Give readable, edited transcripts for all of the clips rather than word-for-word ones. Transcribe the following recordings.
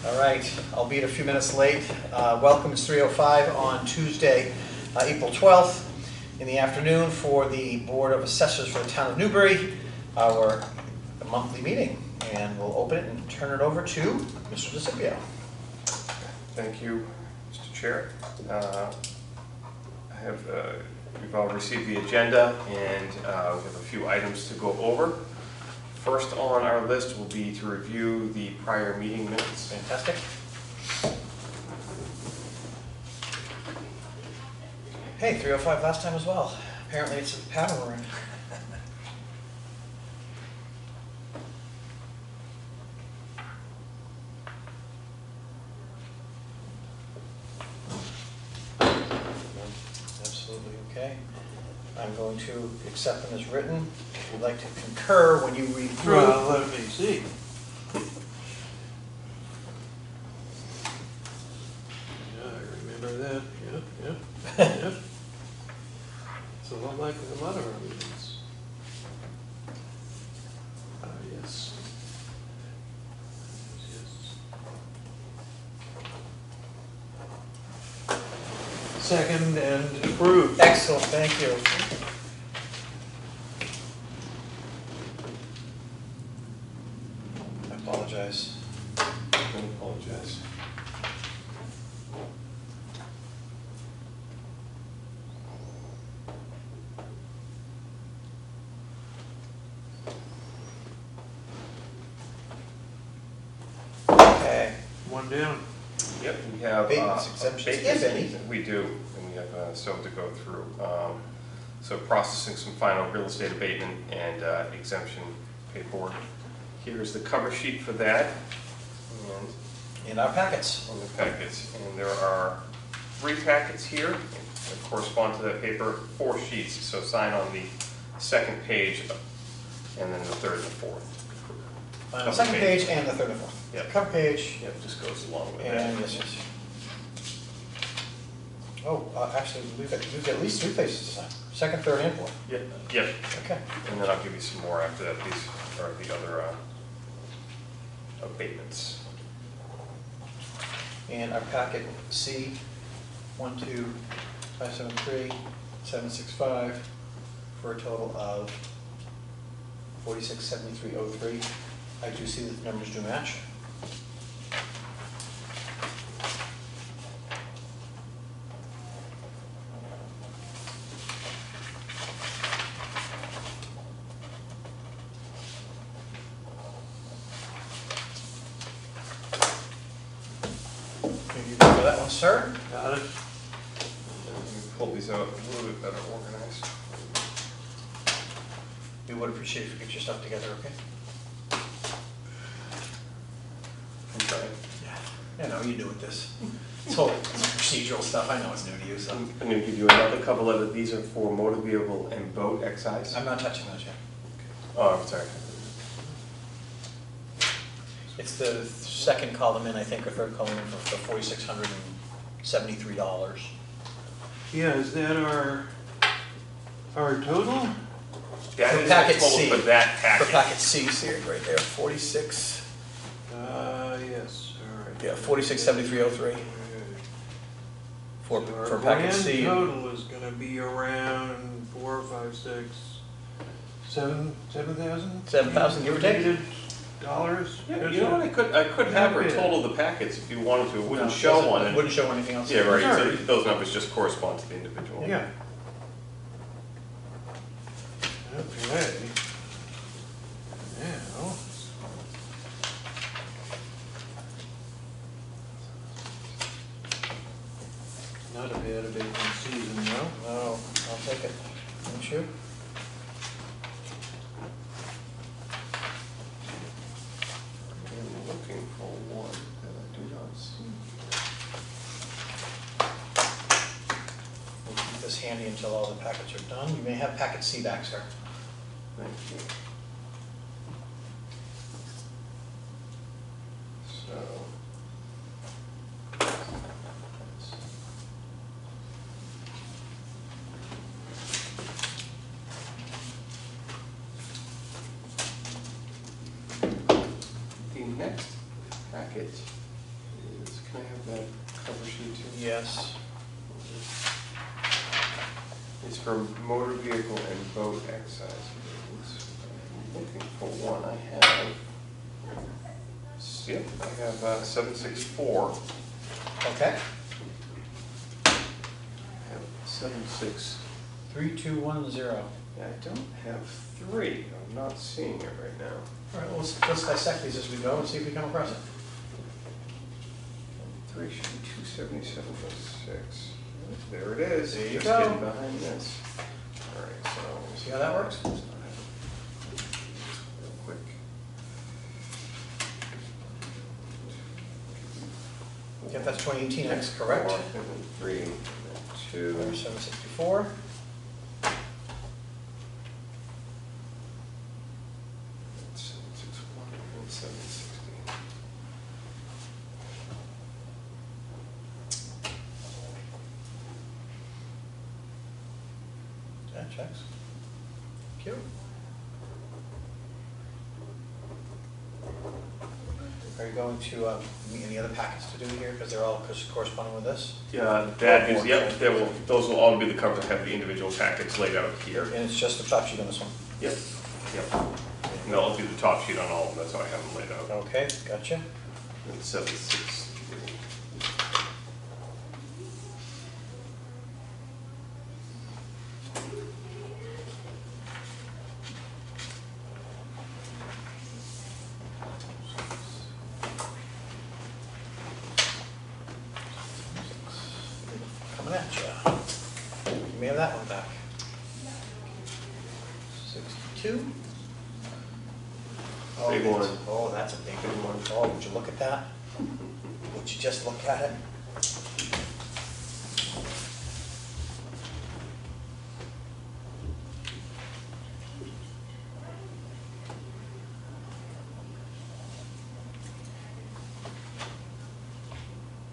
All right, albeit a few minutes late. Welcome, it's 3:05 on Tuesday, April 12th in the afternoon for the Board of Assessors for the Town of Newbury, our monthly meeting. And we'll open it and turn it over to Mr. DeCipio. Thank you, Mr. Chair. We've all received the agenda, and we have a few items to go over. First on our list will be to review the prior meeting minutes. Fantastic. Hey, 3:05 last time as well. Apparently it's a pattern we're in. Absolutely okay. I'm going to accept them as written. If you'd like to concur when you read through. Well, let me see. Yeah, I remember that. Yep. It's a lot like a lot of our meetings. Yes. Second and approved. Excellent, thank you. I apologize. I apologize. Okay. One down. Yep, we have Abatements, exemptions, if any. We do, and we have some to go through. So processing some final real estate abatement and exemption paperwork. Here's the cover sheet for that, and In our packets. on the packets. And there are 3 packets here that correspond to that paper, 4 sheets. So sign on the second page, and then the third and the fourth. On the second page and the third and fourth. Yep. Cover page. Yep, just goes along with And that. yes. Oh, actually, we've got at least 3 pages to sign. Second, third, and fourth. Yep. Okay. And then I'll give you some more after that. These are the other abatements. And our packet C, 12573 765 for a total of 467303. I do see that the numbers do match. Maybe you go for that one, sir. Got it. Let me pull these out a little bit better organized. We would appreciate if you get your stuff together, okay? I'm trying. Yeah, I know you do with this. It's all procedural stuff. I know it's new to you, so. I'm going to give you another couple of it. These are for motor vehicle and boat excise. I'm not touching those yet. Oh, I'm sorry. It's the second column in, I think, or third column in for $4,673. Yeah, is that our total? That For is packet the total C. for that packet. For packet C, see it right there, 46, Yes, all right. yeah, 467303 for So packet our C. grand total is gonna be around 4, 5, 6, 7,000? 7,000, give or take? Dollars? Yeah, you know what? I could have her total the packets if you wanted to. It wouldn't show Doesn't- one. Wouldn't show anything else. Yeah, right. So Sorry. those numbers just correspond to the individual. Yeah. Okay. Now. Not a bad abatement season, no? No, I'll take it. Don't you? I'm looking for one that I do not see. We'll keep this handy until all the packets are done. You may have packet C back, sir. Thank you. So. The next packet Can I have that cover sheet too? Yes. It's for motor vehicle and boat excise abatements. I'm looking for one. I have, yep, I have 764. Okay. I have 76. 3210. Yeah, I don't have 3. I'm not seeing it right now. All right, well, let's dissect these as we go and see if we come across it. 3 should be 277.06. There it is. There you Just go. hidden behind this. All right, so See how that works? real quick. Yep, that's 2018X, correct? 4, and then 3, and then 2. There's 764. That's 761 and 760. That checks. Cute. Are you going to meet any other packets to do here, because they're all corresponding with this? Yeah, that is, yep, those will all be the covers that have the individual packets laid out here. And it's just the top sheet on this one? Yep, yep. And I'll do the top sheet on all of them, that's how I have them laid out. Okay, gotcha. And 763. Coming at ya. You may have that one back. 62. Oh, Big that's- one. Oh, that's a big one. Oh, would you look at that? Would you just look at it?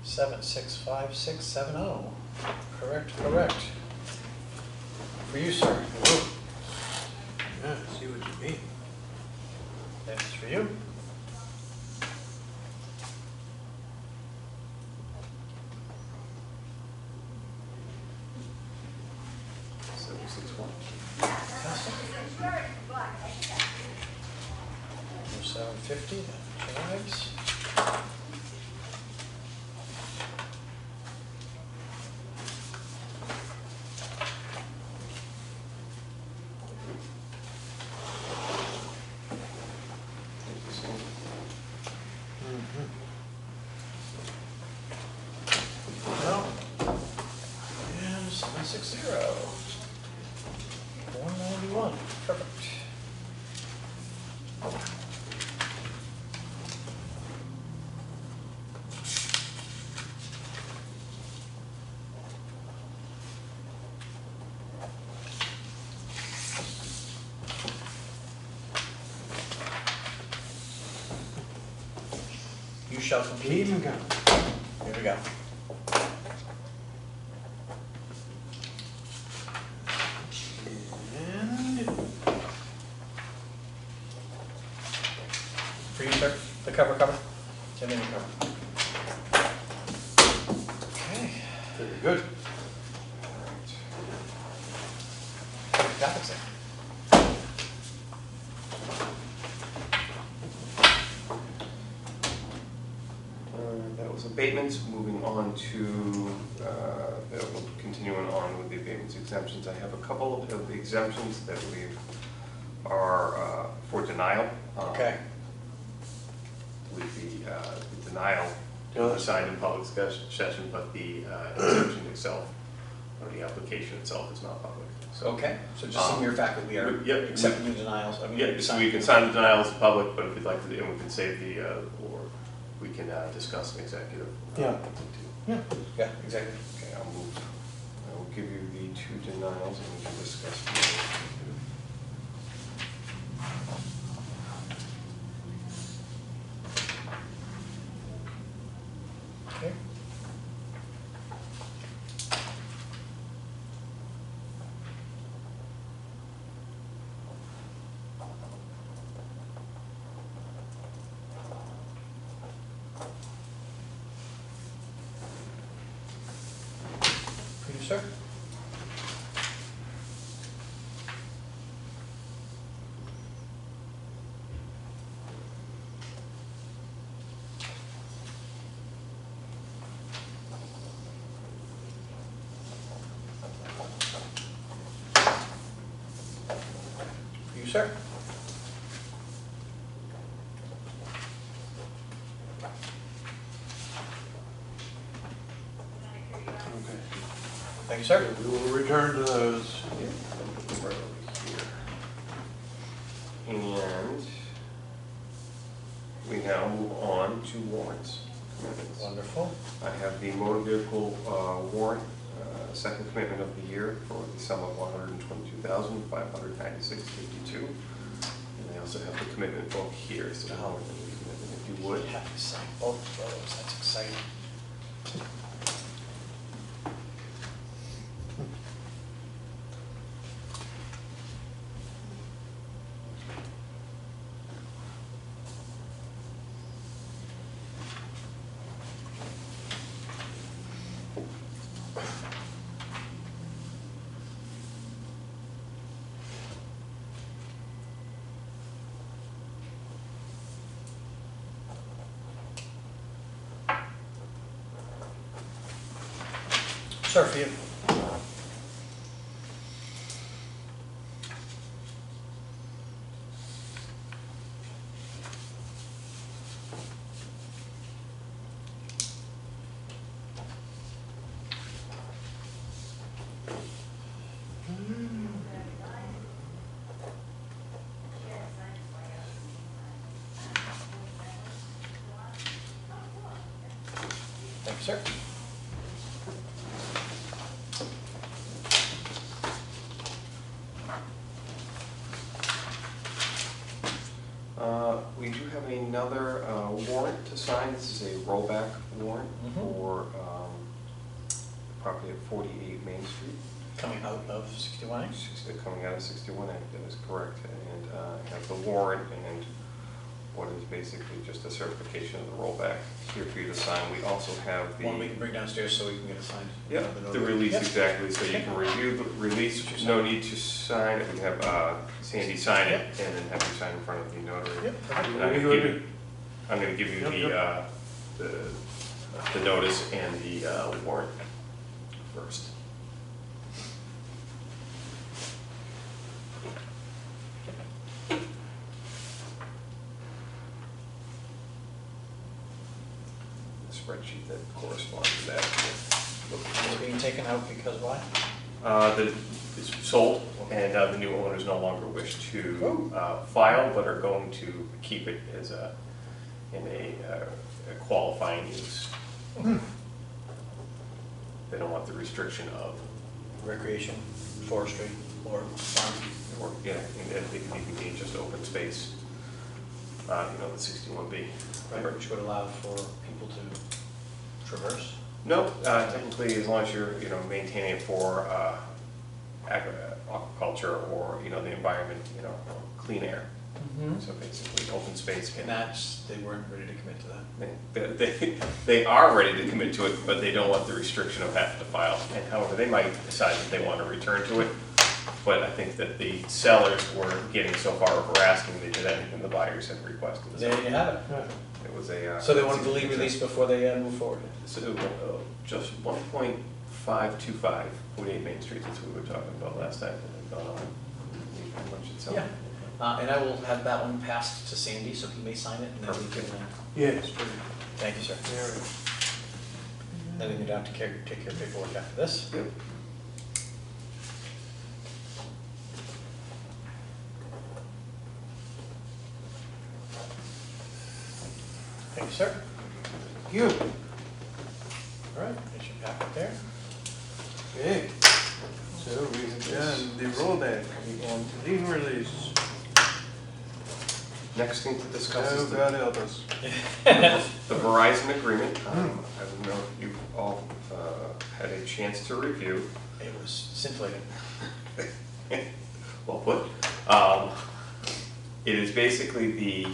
Seven, 6, 5, 6, 7, 0. Correct, correct. For you, sir. Yeah, I see what you mean. That's for you. Fantastic. 750, that drives. No. And 760. 191. Perfect. You shall complete. Keep 'em coming. Here we go. And for you, sir, the cover. And then you cover. Okay. Very good. Graphics there. That was abatements. Moving on to, continuing on with the abatements exemptions. I have a couple of the exemptions that we are for denial. Okay. With the denial was signed in public session, but the exemption itself, or the application itself, is not public. So, Okay, so just in your fact that we are Yep. accepting the denials. I mean, yeah, so we can sign the denials in public, but if you'd like to, and we can save the, or we can discuss an executive. Yeah. Yeah, exactly. Okay, I will give you the 2 denials and we can discuss them. Okay. sir. For you, sir. Okay. Thank you, sir. We will return to those. Right over here. And we now move on to warrants. Commitments. Wonderful. I have the motor vehicle warrant, second commitment of the year for the sum of $122,596.52. And I also have the commitment book here, so Oh. if you would. Have to sign both of those, that's exciting. Sir, for you. Thank you, sir. We do have another warrant to sign. This is a rollback warrant for property at 48 Main Street. Coming out of 61A? Coming out of 61A, that is correct. And I have the warrant and what is basically just a certification of the rollback here for you to sign. We also have the... One we can bring downstairs so we can get it signed. Yep, the release, Yep. exactly, so you can review the release, no need to sign it, we can have Sandy sign it, and then have you sign in front of the notary. Yep. And I'm gonna give you the notice and the warrant first. The spreadsheet that corresponds to that. It's being taken out because why? It's sold, and the new owners no longer wish to file, but are going to keep it as in a qualifying use. They don't want the restriction of, Recreation, forestry, or farm. or, yeah, and they can even be just open space, the 61B. Right, which would allow for people to traverse. No, technically, as long as you're, maintaining it for aquaculture or, the environment, clean air. So basically, open space. And that's, they weren't ready to commit to that. They are ready to commit to it, but they don't want the restriction of having to file. And however, they might decide that they want to return to it. But I think that the sellers were getting so far over asking, they did anything the buyers had requested. There you have it. It was a. So they wanted the lead release before they move forward? So, just 1.525, 48 Main Street, that's what we were talking about last time. Pretty much itself. Yeah. And I will have that one passed to Sandy, so he may sign it, and then we can, Yes, please. thank you, sir. There Then you don't have to take care of paperwork after this. Yep. Thank you, sir. You. All right, there's your packet there. Okay. So we've done the rollback and lien release. Next thing to discuss Oh, is God help us. the Verizon agreement. I don't know if you've all had a chance to review. It was scintillating. Well put. It is basically the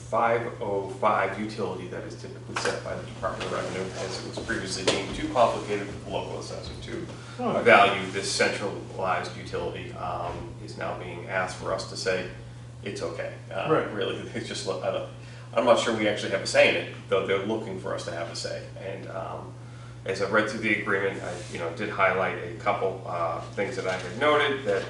505 utility that is typically set by the Department of Revenue, as it was previously deemed too complicated for the local assessor to value this centralized utility, is now being asked for us to say it's okay. Right. Really, it's just, I'm not sure we actually have a say in it, though they're looking for us to have a say. And as I read through the agreement, I did highlight a couple things that I had noted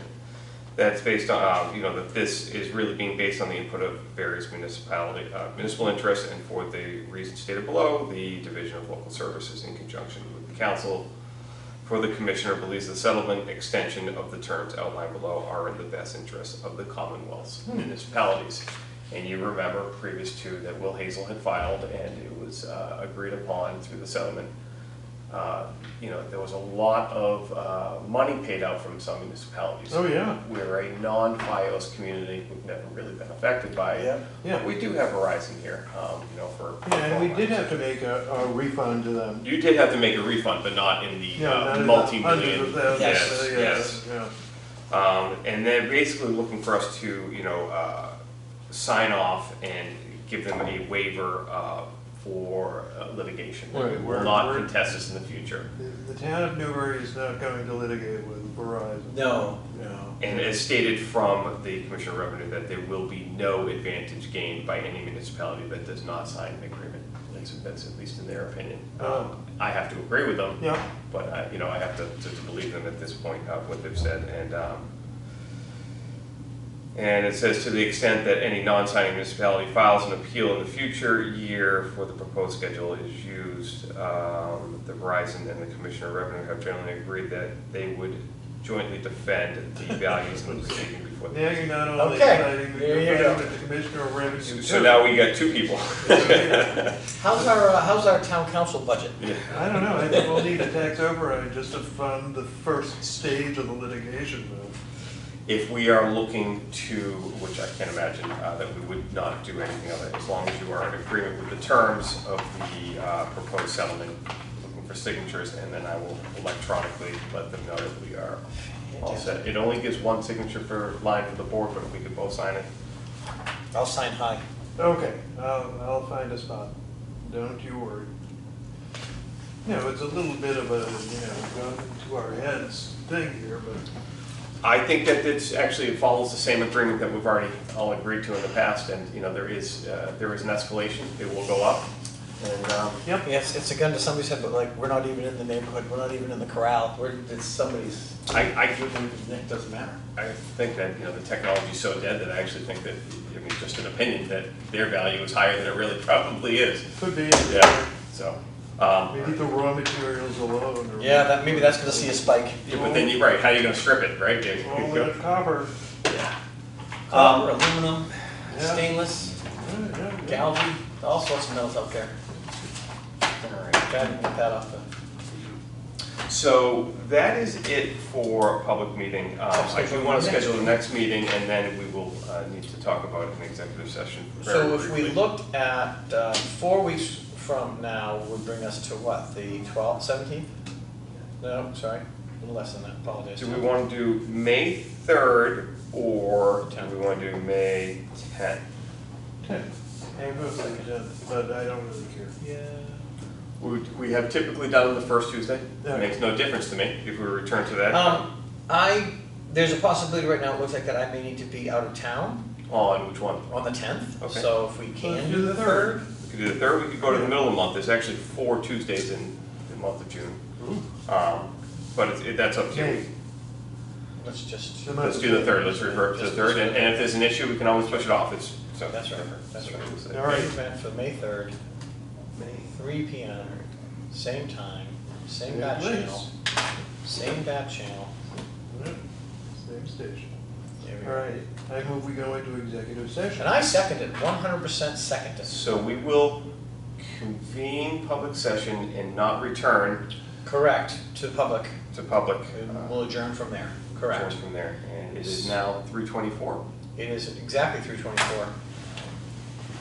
that's based on, that this is really being based on the input of various municipal interests, and for the reasons stated below, the Division of Local Services, in conjunction with the Council for the Commissioner, believes the settlement extension of the terms outlined below are in the best interest of the Commonwealth's municipalities. And you remember previous to that Will Hazel had filed, and it was agreed upon through the settlement. There was a lot of money paid out from some municipalities. Oh, yeah. We're a non-FiOS community. We've never really been affected by it. Yeah. We do have Verizon here, for. Yeah, and we did have to make a refund to them. You did have to make a refund, but not in the Not in the multi-million. hundreds of thousands. Yes. Yeah. And they're basically looking for us to, sign off and give them a waiver for litigation. Right, We will not contest this in the future. The town of Newbury is not going to litigate with Verizon. No. And as stated from the Commissioner of Revenue, that there will be no advantage gained by any municipality that does not sign an agreement. That's at least in their opinion. I have to agree with them, Yeah. but I have to believe them at this point, what they've said. And it says, to the extent that any non-signing municipality files an appeal in the future year for the proposed schedule is used, the Verizon and the Commissioner of Revenue have generally agreed that they would jointly defend the values in the proceeding before the. Now you're not only Okay, citing the there you go. the Commissioner of Revenue. So now we got two people. How's our town council budget? Yeah. I don't know, I think we'll need a tax override just to fund the first stage of the litigation, though. If we are looking to, which I can't imagine that we would not do anything of it, as long as you are in agreement with the terms of the proposed settlement, looking for signatures, and then I will electronically let them know that we are all set. It only gives one signature per line for the board, but if we could both sign it. I'll sign high. Okay, I'll find a spot, don't you worry. It's a little bit of a, gun to our heads thing here, but. I think that it follows the same agreement that we've already all agreed to in the past, and there is an escalation. It will go up, and Yep. Yes, it's a gun to somebody's head, but like, we're not even in the neighborhood, we're not even in the corral, it's somebody's. It doesn't matter. I think that the technology is so dead that I actually think that, just an opinion, that their value is higher than it really probably is. Could be. Yeah. So. Maybe the raw materials alone. Or Yeah, maybe that's gonna see a spike. Yeah, but then you're right. How are you going to strip it, right, Dave? all that copper. Yeah. Copper, aluminum, Yeah. stainless, Yeah. galvy, all sorts of metals out there. All right. Try to get that off the. So that is it for public meeting. I do want to schedule the next meeting, and then we will need to talk about it in executive session. So if we looked at 4 weeks from now, would bring us to what, the 12th, 17th? No, sorry, a little less than that, apologize. Do we want to do May 3rd, or do we want to do May 10th? 10. Hey, mostly 10, but I don't really care. Yeah. We have typically done it the first Tuesday. Yeah. It makes no difference to me if we return to that. There's a possibility right now, it looks like that I may need to be out of town On which one? on the 10th. Okay. So if we can do the 3rd. We could do the 3rd, we could go to the middle of the month. There's actually 4 Tuesdays in the month of June. But that's up to you. Let's just, Let's do the 3rd, let's revert to the 3rd, and if there's an issue, we can always push it off. So that's right, that's right. All right. Event for May 3rd, 3 p.m., same time, same bat Same channel, same bat channel. Yeah. Same station. There we All go. right, I move we go into executive session. And I second it, 100% second it. So we will convene public session and not return Correct, to the public. to public. And we'll adjourn from there, correct. From there, and it is now 3:24. It is exactly 3:24.